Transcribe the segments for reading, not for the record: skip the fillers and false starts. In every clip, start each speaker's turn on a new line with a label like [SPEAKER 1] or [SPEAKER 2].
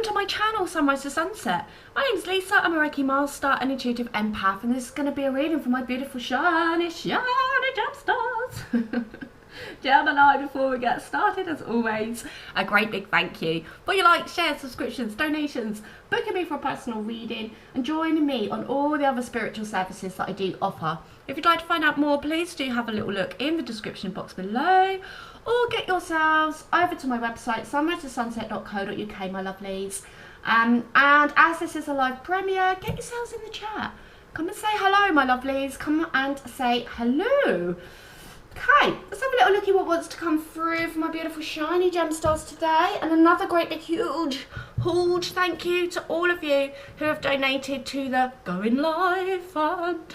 [SPEAKER 1] welcome to my channel, Sunrise to Sunset. My name's Lisa, I'm a Reiki Master and Intuitive Empath, and this is going to be a reading for my beautiful shiny gemstars. Gemini, before we get started, as always, a great big thank you for your likes, shares, subscriptions, donations, booking me for a personal reading, and joining me on all the other spiritual services that I do offer. If you'd like to find out more, please do have a little look in the description box below, or get yourselves over to my website, sunrisetosunset.co.uk, my lovelies. And as this is a live premiere, get yourselves in the chat. Come and say hello, my lovelies. Come and say hello. Okay, let's have a little looky what wants to come through for my beautiful shiny gemstones today. And another great big huge thank you to all of you who have donated to the Going Live Fund.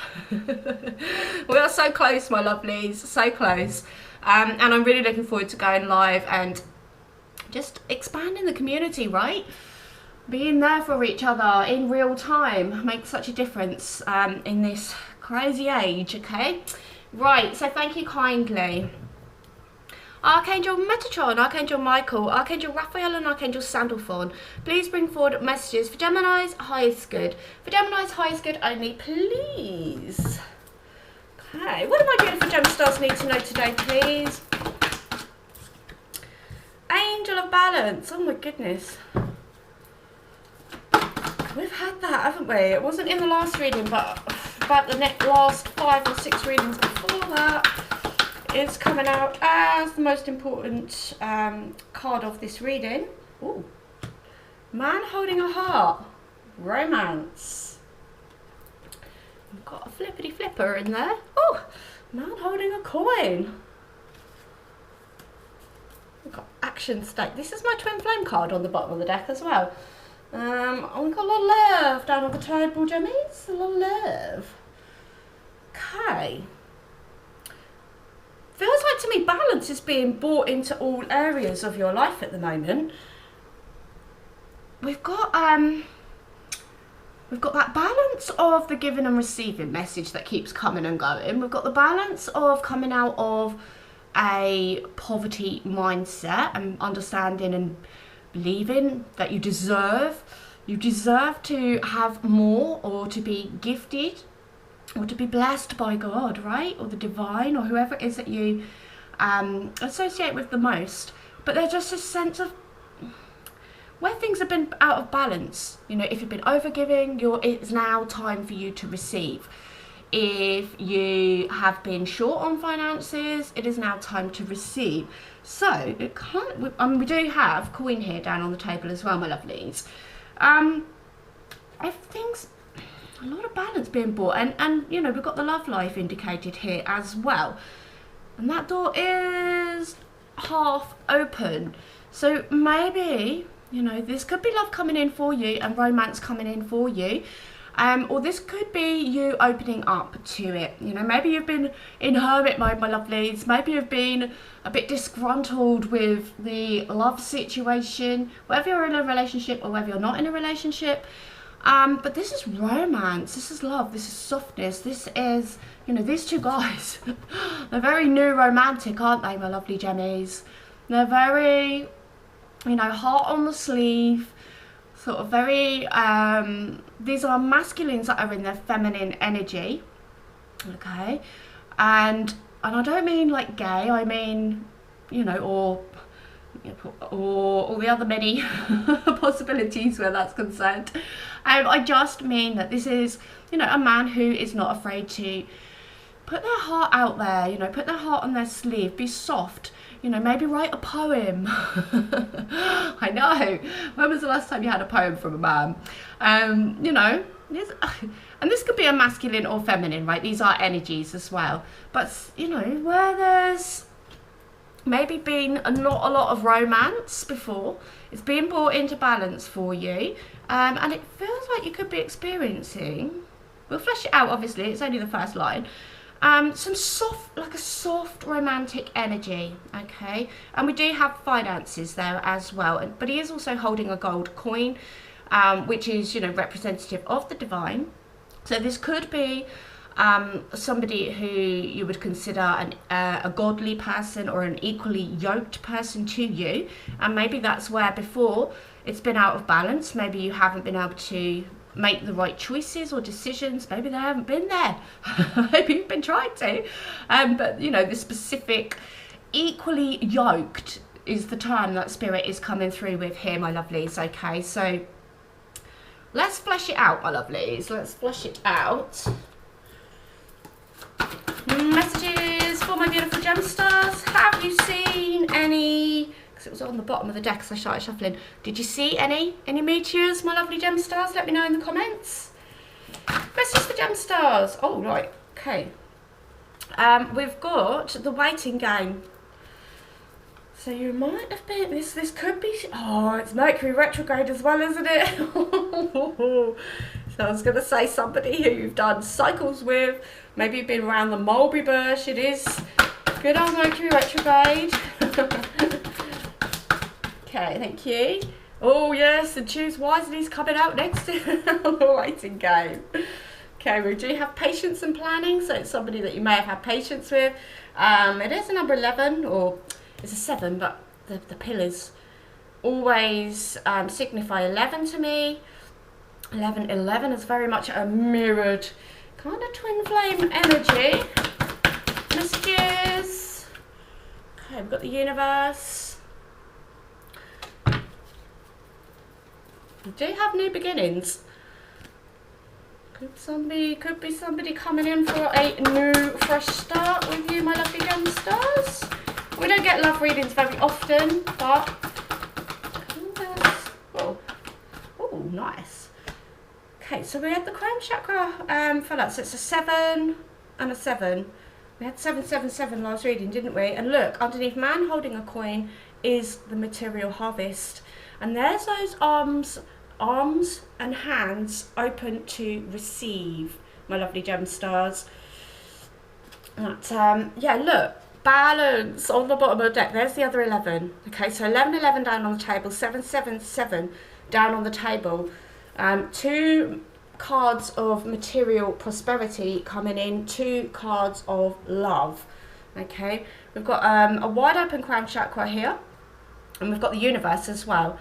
[SPEAKER 1] We are so close, my lovelies, so close. And I'm really looking forward to going live and just expanding the community, right? Being there for each other in real time makes such a difference in this crazy age, okay? Right, so thank you kindly. Archangel Metatron, Archangel Michael, Archangel Raphael and Archangel Sandalphon, please bring forward messages for Gemini's highest good. For Gemini's highest good only, please. Okay, what do my beautiful gemstones need to know today, please? Angel of Balance, oh my goodness. We've had that, haven't we? It wasn't in the last reading, but about the last 5 or 6 readings before that, it's coming out as the most important card of this reading. Ooh. Man holding a heart. Romance. We've got a flippity flipper in there. Oh, man holding a coin. We've got action stake. This is my twin flame card on the bottom of the deck as well. We've got a lot of love down on the table, Jemmies. A lot of love. Okay. Feels like to me balance is being brought into all areas of your life at the moment. We've got that balance of the giving and receiving message that keeps coming and going. We've got the balance of coming out of a poverty mindset and understanding and believing that you deserve to have more, or to be gifted, or to be blessed by God, right? Or the divine, or whoever it is that you associate with the most. But there's just a sense of where things have been out of balance. You know, if you've been overgiving, it's now time for you to receive. If you have been short on finances, it is now time to receive. So it can't. We do have Queen here down on the table as well, my lovelies. Everything's a lot of balance being brought, and you know, we've got the love life indicated here as well, and that door is half open. So maybe, you know, this could be love coming in for you and romance coming in for you. Or this could be you opening up to it. You know, maybe you've been in hermit mode, my lovelies. Maybe you've been a bit disgruntled with the love situation, whether you're in a relationship or whether you're not in a relationship. But this is romance, this is love, this is softness, this is, you know, these two guys, they're very new romantic, aren't they, my lovely Gemmies? They're very, you know, heart on the sleeve, sort of very, these are masculines that are in their feminine energy, okay, and I don't mean like gay, I mean, you know, or all the other many possibilities where that's concerned. I just mean that this is, you know, a man who is not afraid to put their heart out there, you know, put their heart on their sleeve, be soft, you know, maybe write a poem. I know, when was the last time you had a poem from a man? You know, and this could be a masculine or feminine, right? These are energies as well. But, you know, where there's maybe been not a lot of romance before, it's being brought into balance for you, and it feels like you could be experiencing, we'll flesh it out obviously, it's only the first line, some soft, like a soft romantic energy, okay, and we do have finances there as well, but he is also holding a gold coin, which is, you know, representative of the divine. So this could be somebody who you would consider a godly person or an equally yoked person to you. And maybe that's where before it's been out of balance. Maybe you haven't been able to make the right choices or decisions. Maybe they haven't been there. Maybe you've been trying to. But, you know, the specific equally yoked is the term that Spirit is coming through with here, my lovelies. Okay, so let's flesh it out, my lovelies. Let's flesh it out. Messages for my beautiful gem stars. Have you seen any, because it was on the bottom of the deck as I started shuffling, did you see any meteors, my lovely gem stars? Let me know in the comments. Messages for gem stars. Oh, right, okay. We've got the waiting game. So you might have been, this could be, oh, it's Mercury retrograde as well, isn't it? So I was going to say somebody who you've done cycles with, maybe you've been around the mulberry bush. It is good old Mercury retrograde. Okay, thank you. Oh yes, and Choose Wisely's coming out next to the waiting game. Okay, we do have patience and planning, so it's somebody that you may have had patience with. It is a number 11, or it's a 7, but the pillars always signify 11 to me. 11 is very much a mirrored kind of twin flame energy. Messages. Okay, we've got the universe. We do have new beginnings. Could be somebody coming in for a new fresh start with you, my lovely gem stars. We don't get love readings very often, but oh, nice. Okay, so we had the crown chakra fell out. So it's a 7 and a 7. We had 777 last reading, didn't we? And look, underneath man holding a coin is the material harvest, and there's those arms and hands open to receive, my lovely gem stars. But yeah, look, balance on the bottom of the deck. There's the other 11. Okay, so 11 down on the table, 777 down on the table. 2 cards of material prosperity coming in, 2 cards of love. Okay, we've got a wide open crown chakra here, and we've got the universe as well.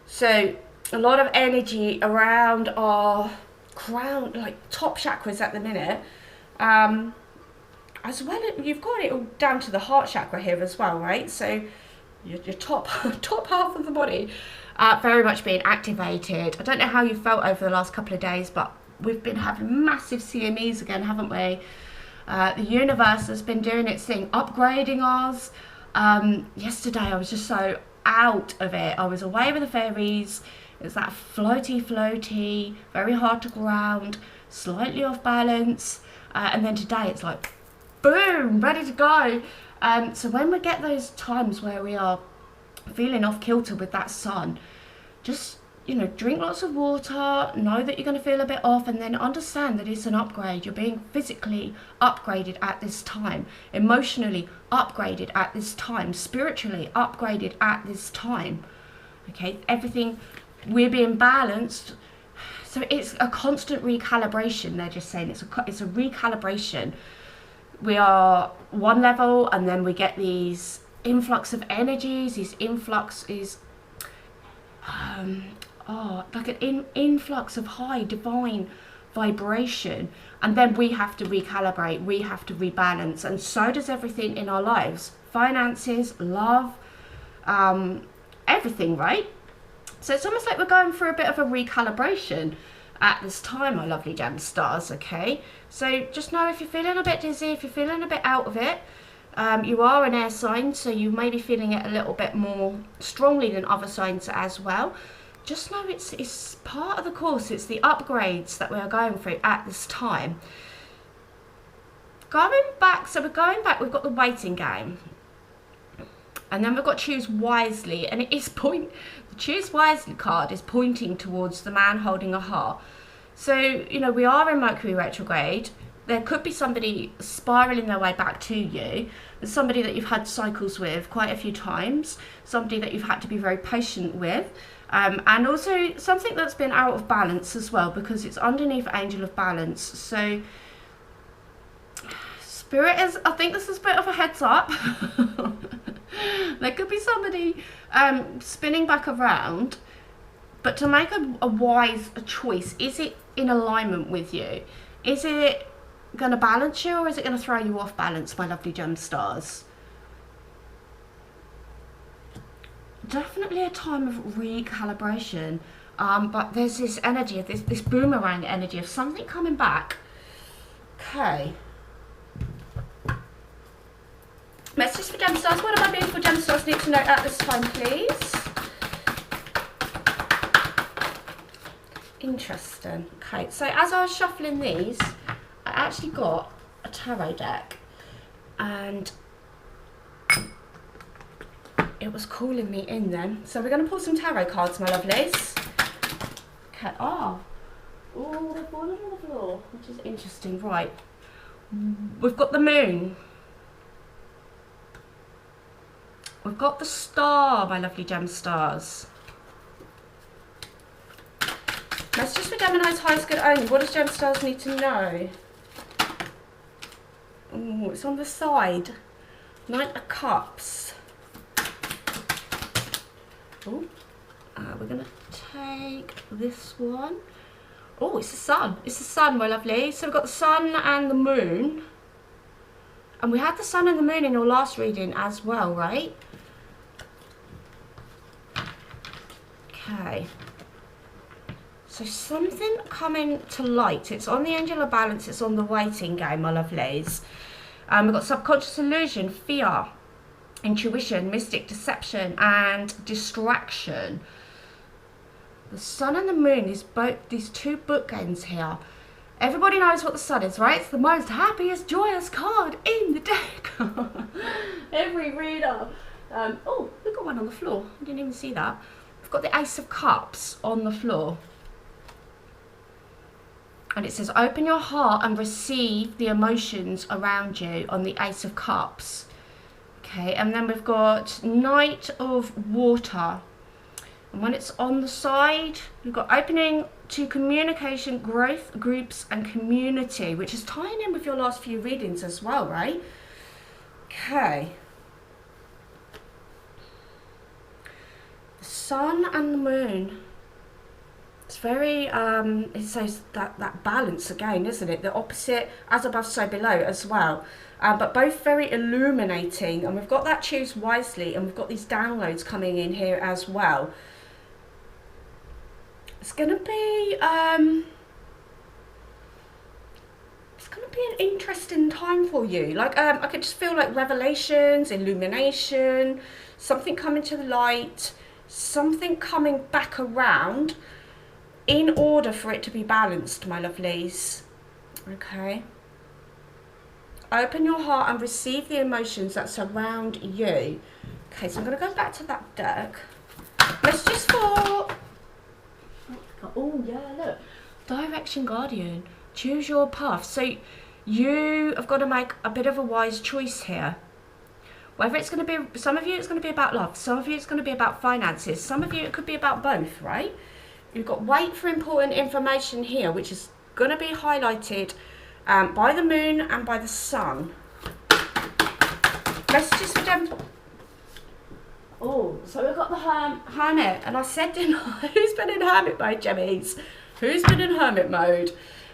[SPEAKER 1] So a lot of energy around our crown, like top chakras at the minute. As well, you've got it all down to the heart chakra here as well, right? So your top half of the body very much being activated. I don't know how you felt over the last couple of days, but we've been having massive CMEs again, haven't we? The universe has been doing its thing, upgrading us. Yesterday I was just so out of it. I was away with the fairies. It's that floaty, very hard to ground, slightly off balance. And then today it's like, boom, ready to go. So when we get those times where we are feeling off kilter with that sun, just, you know, drink lots of water, know that you're going to feel a bit off, and then understand that it's an upgrade. You're being physically upgraded at this time, emotionally upgraded at this time, spiritually upgraded at this time. Okay, everything, we're being balanced. So it's a constant recalibration. They're just saying it's a recalibration. We are one level, and then we get these influx of energies. These influx is like an influx of high divine vibration, and then we have to recalibrate, we have to rebalance, and so does everything in our lives, finances, love, everything, right? So it's almost like we're going through a bit of a recalibration at this time, my lovely gem stars. Okay, so just know if you're feeling a bit dizzy, if you're feeling a bit out of it, you are an air sign, so you may be feeling it a little bit more strongly than other signs as well. Just know it's part of the course. It's the upgrades that we are going through at this time. Going back, so we're going back, we've got the waiting game, and then we've got Choose Wisely, and it is the Choose Wisely card is pointing towards the man holding a heart. So, you know, we are in Mercury retrograde. There could be somebody spiraling their way back to you. There's somebody that you've had cycles with quite a few times, somebody that you've had to be very patient with, and also something that's been out of balance as well, because it's underneath Angel of Balance. So Spirit is, I think this is a bit of a heads up. There could be somebody spinning back around, but to make a wise choice, is it in alignment with you? Is it going to balance you, or is it going to throw you off balance, my lovely gem stars? Definitely a time of recalibration, but there's this energy, this boomerang energy of something coming back. Okay. Messages for gemstones. What do my beautiful gemstones need to know at this time, please? Interesting. Okay, so as I was shuffling these, I actually got a tarot deck, and it was calling me in then. So we're going to pull some tarot cards, my lovelies. Okay. Oh, they're falling on the floor, which is interesting. Right. We've got the moon. We've got the star, my lovely gem stars. Messages for Gemini's highest good only. What does gem stars need to know? Oh, it's on the side. Knight of Cups. Oh, we're going to take this one. Oh, it's the sun. It's the sun, my lovely. So we've got the sun and the moon. And we had the sun and the moon in your last reading as well, right? Okay. So something coming to light. It's on the Angel of Balance. It's on the waiting game, my lovelies. We've got subconscious illusion, fear, intuition, mystic, deception, and distraction. The sun and the moon is both these two bookends here. Everybody knows what the sun is, right? It's the most happiest, joyous card in the deck. Every reader. Oh, we've got one on the floor. I didn't even see that. We've got the Ace of Cups on the floor. And it says, open your heart and receive the emotions around you on the Ace of Cups. Okay, and then we've got Knight of Water. And when it's on the side, we've got opening to communication, growth, groups, and community, which is tying in with your last few readings as well, right? Okay. The sun and the moon. It's very, it says that balance again, isn't it? The opposite, as above, so below as well. But both very illuminating. And we've got that choose wisely, and we've got these downloads coming in here as well. It's going to be, an interesting time for you. Like, I could just feel like revelations, illumination, something coming to the light, something coming back around in order for it to be balanced, my lovelies. Okay. Open your heart and receive the emotions that surround you. Okay, so I'm going to go back to that deck. Messages for... Oh, yeah, look. Direction Guardian. Choose your path. So you have got to make a bit of a wise choice here. Whether it's going to be... Some of you it's going to be about love. Some of you it's going to be about finances. Some of you it could be about both, right? You've got wait for important information here, which is going to be highlighted by the moon and by the sun. Messages for them. Oh, so we've got the hermit, and I said, didn't I? Who's been in hermit mode, Gemmies? Who's been in hermit mode?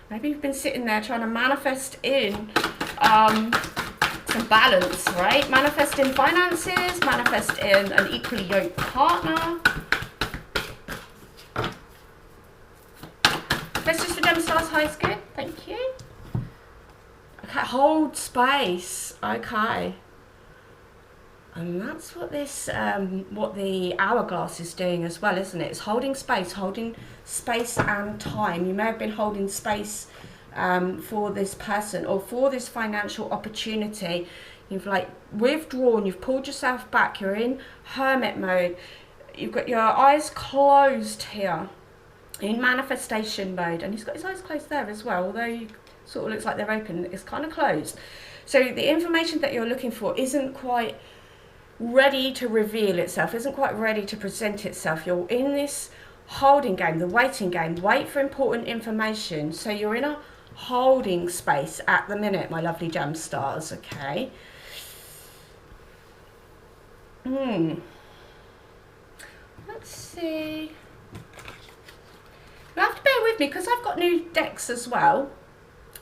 [SPEAKER 1] Maybe you've been sitting there trying to manifest in some balance, right? Manifest in finances, manifest in an equally yoked partner. Messages for Gemstones, highest good. Thank you. Okay, hold space. Okay. And that's what this, what the hourglass is doing as well, isn't it? It's holding space and time. You may have been holding space for this person or for this financial opportunity. You've like withdrawn, you've pulled yourself back, you're in hermit mode. You've got your eyes closed here in manifestation mode. And he's got his eyes closed there as well, although you sort of looks like they're open, it's kind of closed. So the information that you're looking for isn't quite ready to reveal itself, isn't quite ready to present itself. You're in this holding game, the waiting game, wait for important information. So you're in a holding space at the minute, my lovely gem stars, okay? Let's see. You have to bear with me because I've got new decks as well.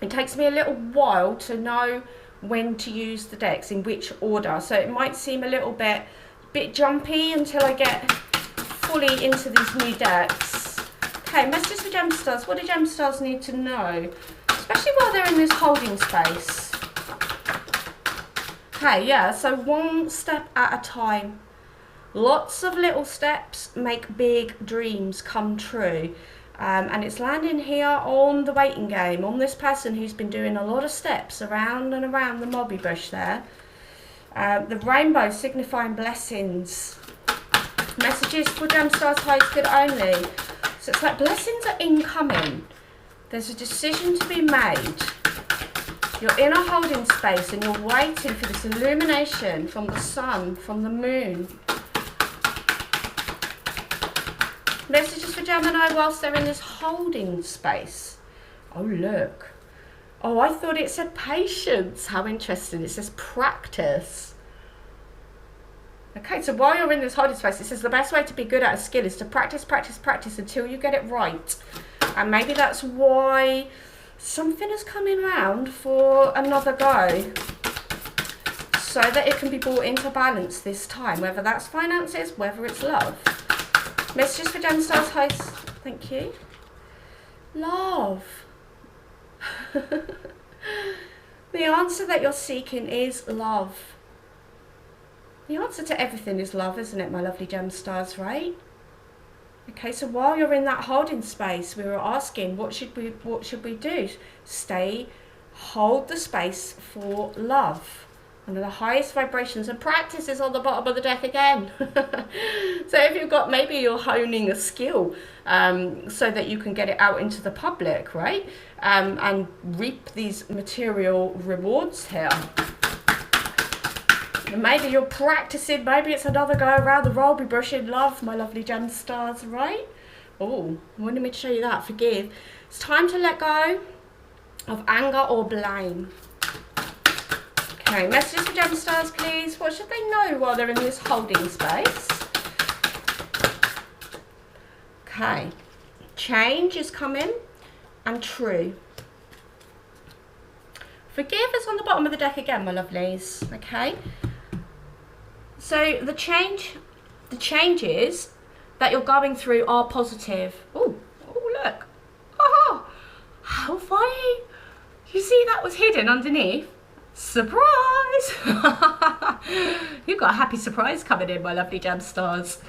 [SPEAKER 1] It takes me a little while to know when to use the decks, in which order. So it might seem a little bit jumpy until I get fully into these new decks. Okay, messages for gem stars. What do gem stars need to know? Especially while they're in this holding space. Okay, yeah, so one step at a time. Lots of little steps make big dreams come true. And it's landing here on the waiting game, on this person who's been doing a lot of steps around and around the mobby bush there. The rainbow signifying blessings. Messages for gem stars highest good only. So it's like blessings are incoming. There's a decision to be made. You're in a holding space and you're waiting for this illumination from the sun, from the moon. Messages for Gemini whilst they're in this holding space. Oh, look. Oh, I thought it said patience. How interesting. It says practice. Okay, so while you're in this holding space, it says the best way to be good at a skill is to practice, practice, practice until you get it right. And maybe that's why something is coming around for another go, so that it can be brought into balance this time, whether that's finances, whether it's love. Messages for gem stars, host. Thank you. Love. The answer that you're seeking is love. The answer to everything is love, isn't it, my lovely gem stars, right? Okay, so while you're in that holding space, we were asking, what should we do? Stay, hold the space for love. One of the highest vibrations, and practice is on the bottom of the deck again. So if you've got, maybe you're honing a skill so that you can get it out into the public, right? And reap these material rewards here. And maybe you're practicing, maybe it's another go around the Rolby bush in love, my lovely gem stars, right? Oh, I wanted me to show you that, forgive. It's time to let go of anger or blame. Okay, messages for gem stars, please. What should they know while they're in this holding space? Okay, change is coming and true. Forgive is on the bottom of the deck again, my lovelies. Okay, so the changes that you're going through are positive. Oh, look. Oh, how funny. You see that was hidden underneath? Surprise! You've got a happy surprise coming in, my lovely gem stars.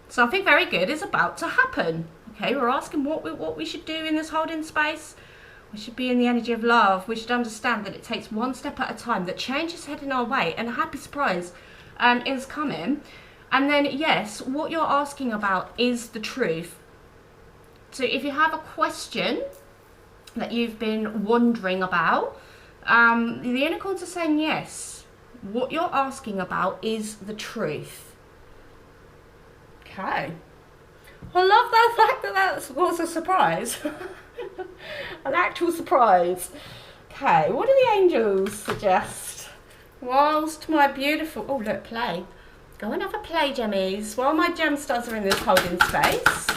[SPEAKER 1] Something very good is about to happen. Okay, we're asking what we should do in this holding space. We should be in the energy of love. We should understand that it takes one step at a time, that change is heading our way and a happy surprise is coming. And then, yes, what you're asking about is the truth. So if you have a question that you've been wondering about, the unicorns are saying yes. What you're asking about is the truth. Okay. I love that fact that that was a surprise. An actual surprise. Okay, what do the angels suggest? Whilst my beautiful... Oh, look, play. Go and have a play, gemmies. While my gem stars are in this holding space.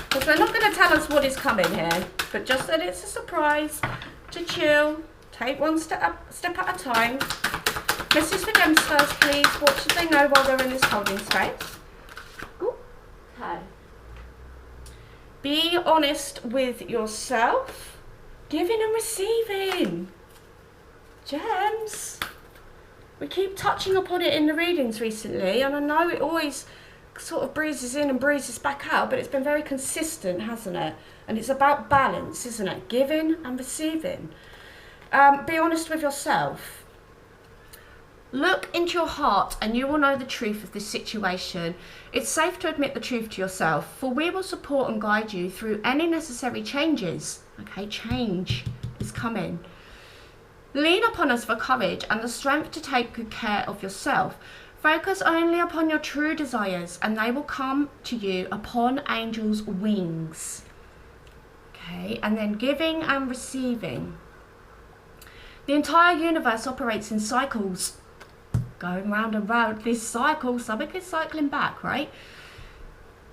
[SPEAKER 1] Because they're not going to tell us what is coming here. But just that it's a surprise. To chill. Take one step at a time. Message for gem stars, please. What should they know while they're in this holding space? Ooh. Okay. Be honest with yourself. Giving and receiving. Gems. We keep touching upon it in the readings recently, and I know it always sort of breezes in and breezes back out, but it's been very consistent, hasn't it? And it's about balance, isn't it? Giving and receiving. Be honest with yourself. Look into your heart and you will know the truth of this situation. It's safe to admit the truth to yourself, for we will support and guide you through any necessary changes. Okay, change is coming. Lean upon us for courage and the strength to take good care of yourself. Focus only upon your true desires and they will come to you upon angels' wings. Okay, and then giving and receiving. The entire universe operates in cycles, going round and round this cycle. Something is cycling back, right?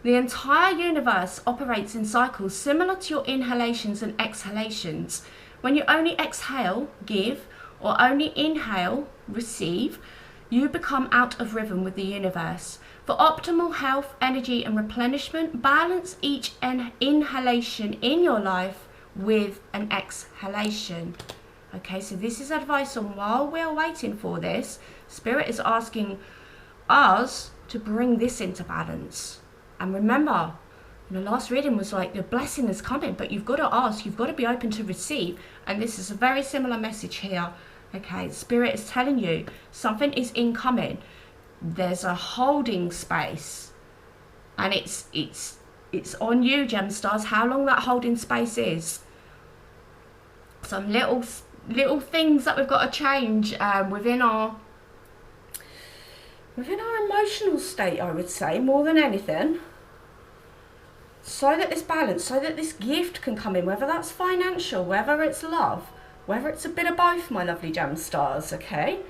[SPEAKER 1] The entire universe operates in cycles similar to your inhalations and exhalations. When you only exhale, give, or only inhale, receive, you become out of rhythm with the universe. For optimal health, energy, and replenishment, balance each inhalation in your life with an exhalation. Okay, so this is advice on while we're waiting for this, Spirit is asking us to bring this into balance. And remember, the last reading was like the blessing is coming, but you've got to ask, you've got to be open to receive. And this is a very similar message here. Okay, Spirit is telling you something is incoming. There's a holding space, and it's on you, Gemstars, how long that holding space is. Some little things that we've got to change within our emotional state, I would say, more than anything, so that this balance, so that this gift can come in, whether that's financial, whether it's love, whether it's a bit of both, my lovely Gemstars. Okay,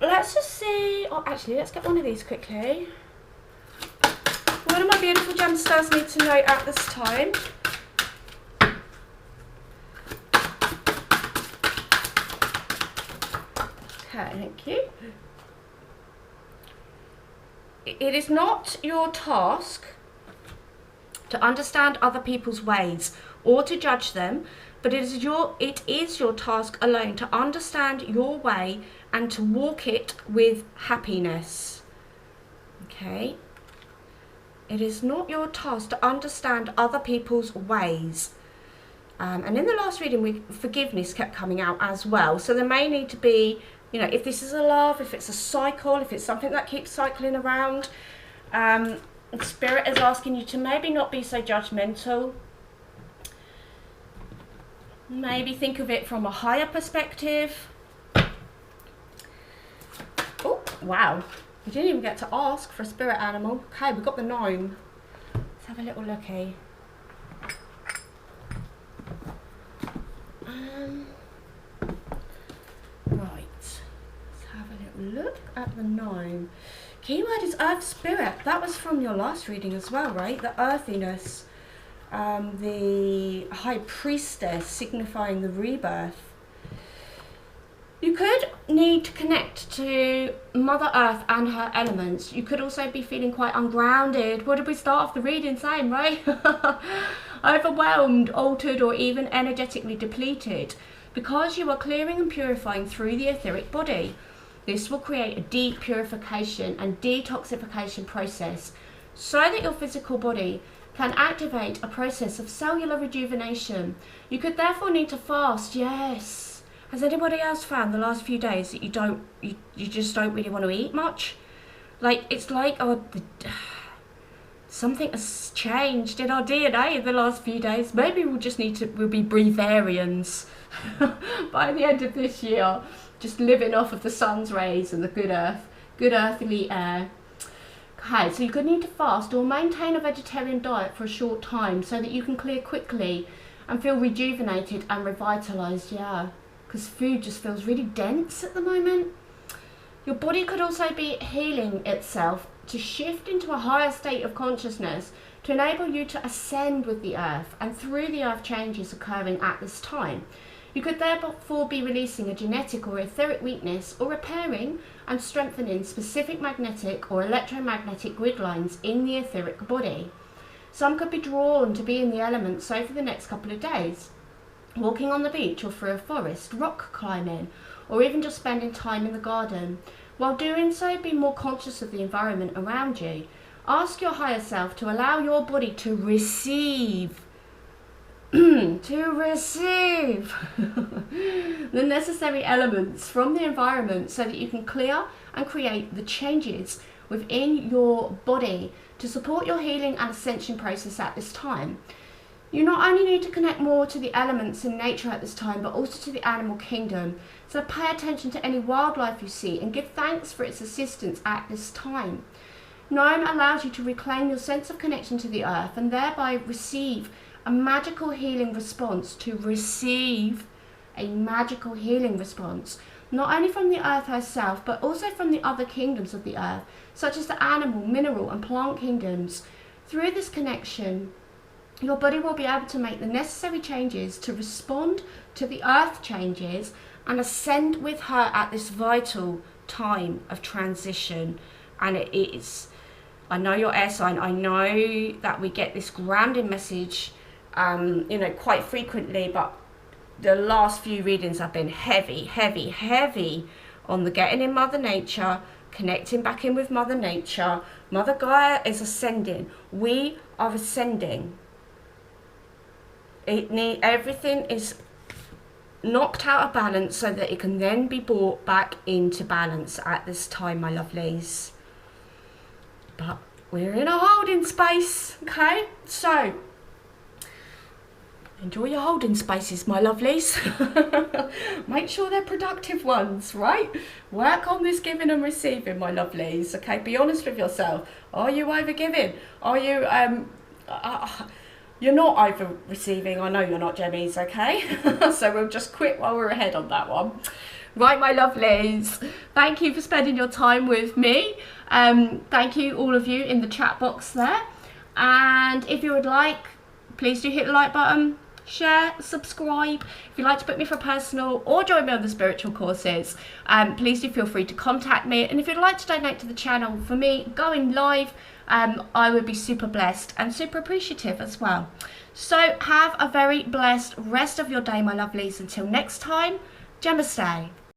[SPEAKER 1] let's just see. Oh, actually, let's get one of these quickly. What do my beautiful Gemstars need to know at this time? Okay, thank you. It is not your task to understand other people's ways or to judge them, but it is your task alone to understand your way and to walk it with happiness. Okay? It is not your task to understand other people's ways. And in the last reading, forgiveness kept coming out as well. So there may need to be, you know, if this is a love, if it's a cycle, if it's something that keeps cycling around, Spirit is asking you to maybe not be so judgmental. Maybe think of it from a higher perspective. Oh, wow. We didn't even get to ask for a spirit animal. Okay, we've got the gnome. Let's have a little looky. Right. Let's have a little look at the gnome. Keyword is earth spirit. That was from your last reading as well, right? The earthiness. The high priestess signifying the rebirth. You could need to connect to Mother Earth and her elements. You could also be feeling quite ungrounded. What did we start off the reading saying, right? Overwhelmed, altered, or even energetically depleted, because you are clearing and purifying through the etheric body. This will create a deep purification and detoxification process so that your physical body can activate a process of cellular rejuvenation. You could therefore need to fast, yes. Has anybody else found the last few days that you just don't really want to eat much? Like, it's like, something has changed in our DNA in the last few days. Maybe we'll be breatharians by the end of this year, just living off of the sun's rays and the good earthly air. Okay, so you could need to fast or maintain a vegetarian diet for a short time so that you can clear quickly and feel rejuvenated and revitalized, yeah. Because food just feels really dense at the moment. Your body could also be healing itself to shift into a higher state of consciousness to enable you to ascend with the earth and through the earth changes occurring at this time. You could therefore be releasing a genetic or etheric weakness or repairing and strengthening specific magnetic or electromagnetic grid lines in the etheric body. Some could be drawn to be in the elements over the next couple of days, walking on the beach or through a forest, rock climbing, or even just spending time in the garden. While doing so, be more conscious of the environment around you. Ask your higher self to allow your body to receive the necessary elements from the environment so that you can clear and create the changes within your body to support your healing and ascension process at this time. You not only need to connect more to the elements in nature at this time, but also to the animal kingdom. So pay attention to any wildlife you see and give thanks for its assistance at this time. Gnome allows you to reclaim your sense of connection to the earth and thereby receive a magical healing response, to receive a magical healing response, not only from the earth herself, but also from the other kingdoms of the earth, such as the animal, mineral and plant kingdoms. Through this connection, your body will be able to make the necessary changes to respond to the earth changes and ascend with her at this vital time of transition. And it is, I know your air sign, I know that we get this grounding message, you know, quite frequently, but the last few readings have been heavy on the getting in Mother Nature, connecting back in with Mother Nature. Mother Gaia is ascending. We are ascending. Everything is knocked out of balance so that it can then be brought back into balance at this time, my lovelies. But we're in a holding space, okay? So enjoy your holding spaces, my lovelies. Make sure they're productive ones, right? Work on this giving and receiving, my lovelies, okay? Be honest with yourself. Are you over giving? Are you you're not over receiving? I know you're not, Gemmies, okay? So we'll just quit while we're ahead on that one. Right, my lovelies, thank you for spending your time with me. Thank you, all of you in the chat box there. And if you would like, please do hit the like button, share, subscribe. If you'd like to book me for personal or join me on the spiritual courses, please do feel free to contact me. And if you'd like to donate to the channel for me going live, I would be super blessed and super appreciative as well. So have a very blessed rest of your day, my lovelies. Until next time, Namaste.